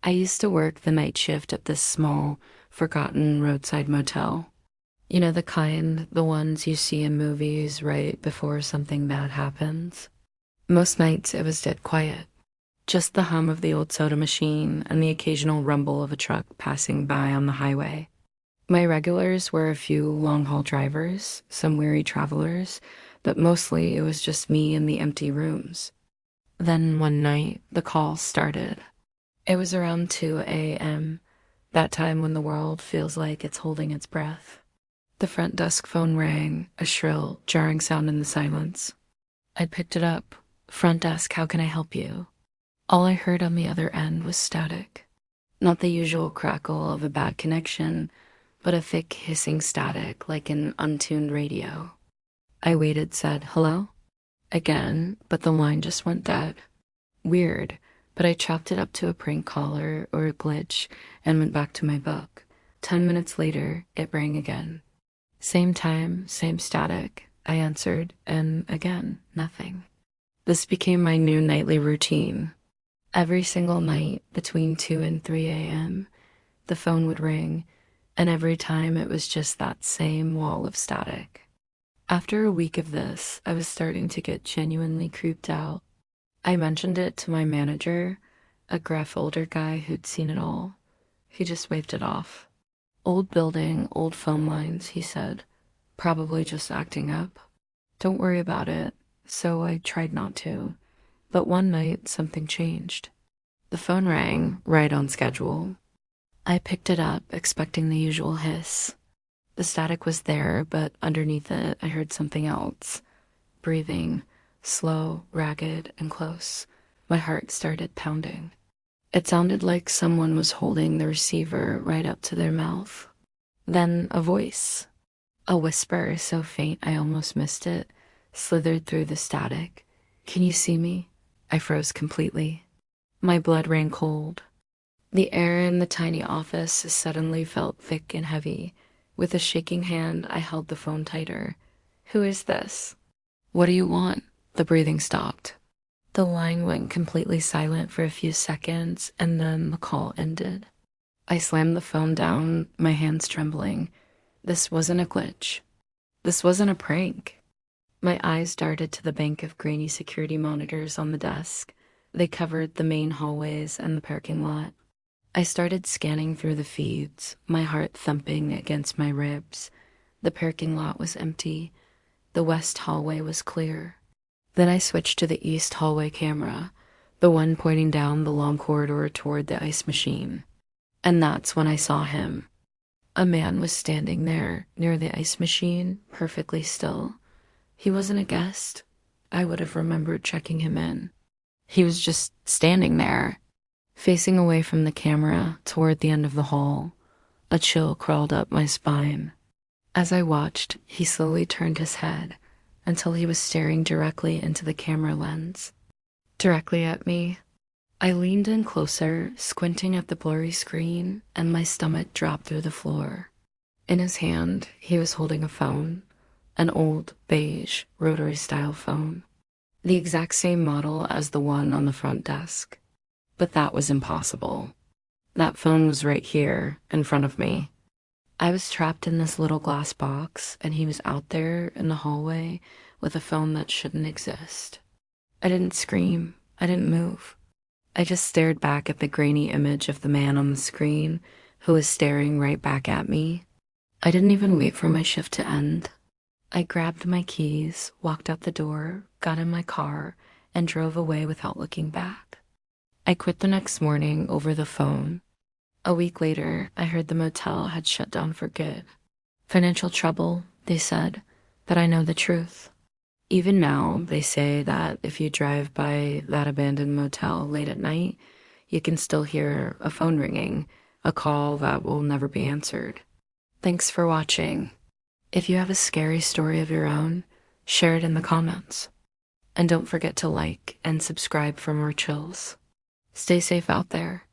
I used to work the night shift at this small, forgotten roadside motel. You know, the ones you see in movies right before something bad happens. Most nights it was dead quiet. Just the hum of the old soda machine and the occasional rumble of a truck passing by on the highway. My regulars were a few long-haul drivers, some weary travelers, but mostly it was just me in the empty rooms. Then one night, the call started. It was around 2 a.m., that time when the world feels like it's holding its breath. The front desk phone rang, a shrill, jarring sound in the silence. I picked it up. "Front desk, how can I help you?" All I heard on the other end was static. Not the usual crackle of a bad connection, but a thick hissing static like an untuned radio. I waited, said, "Hello?" Again, but the line just went dead. Weird, but I chalked it up to a prank caller or a glitch and went back to my book. 10 minutes later, it rang again. Same time, same static. I answered, and again, nothing. This became my new nightly routine. Every single night between 2 and 3 a.m., the phone would ring, and every time it was just that same wall of static. After a week of this, I was starting to get genuinely creeped out. I mentioned it to my manager, a gruff older guy who'd seen it all. He just waved it off. "Old building, old phone lines," he said. "Probably just acting up. Don't worry about it." So I tried not to. But one night, something changed. The phone rang, right on schedule. I picked it up, expecting the usual hiss. The static was there, but underneath it, I heard something else. Breathing, slow, ragged, and close. My heart started pounding. It sounded like someone was holding the receiver right up to their mouth. Then a voice. A whisper so faint I almost missed it, slithered through the static. "Can you see me?" I froze completely. My blood ran cold. The air in the tiny office suddenly felt thick and heavy. With a shaking hand, I held the phone tighter. "Who is this?" "What do you want?" The breathing stopped. The line went completely silent for a few seconds, and then the call ended. I slammed the phone down, my hands trembling. This wasn't a glitch. This wasn't a prank. My eyes darted to the bank of grainy security monitors on the desk. They covered the main hallways and the parking lot. I started scanning through the feeds, my heart thumping against my ribs. The parking lot was empty. The west hallway was clear. Then I switched to the east hallway camera, the one pointing down the long corridor toward the ice machine. And that's when I saw him. A man was standing there, near the ice machine, perfectly still. He wasn't a guest. I would have remembered checking him in. He was just standing there, facing away from the camera toward the end of the hall. A chill crawled up my spine. As I watched, he slowly turned his head until he was staring directly into the camera lens. Directly at me. I leaned in closer, squinting at the blurry screen, and my stomach dropped through the floor. In his hand, he was holding a phone, an old, beige, rotary-style phone, the exact same model as the one on the front desk. But that was impossible. That phone was right here, in front of me. I was trapped in this little glass box, and he was out there in the hallway with a phone that shouldn't exist. I didn't scream. I didn't move. I just stared back at the grainy image of the man on the screen, who was staring right back at me. I didn't even wait for my shift to end. I grabbed my keys, walked out the door, got in my car, and drove away without looking back. I quit the next morning over the phone. A week later, I heard the motel had shut down for good. Financial trouble, they said, but I know the truth. Even now, they say that if you drive by that abandoned motel late at night, you can still hear a phone ringing, a call that will never be answered. Thanks for watching. If you have a scary story of your own, share it in the comments. And don't forget to like and subscribe for more chills. Stay safe out there.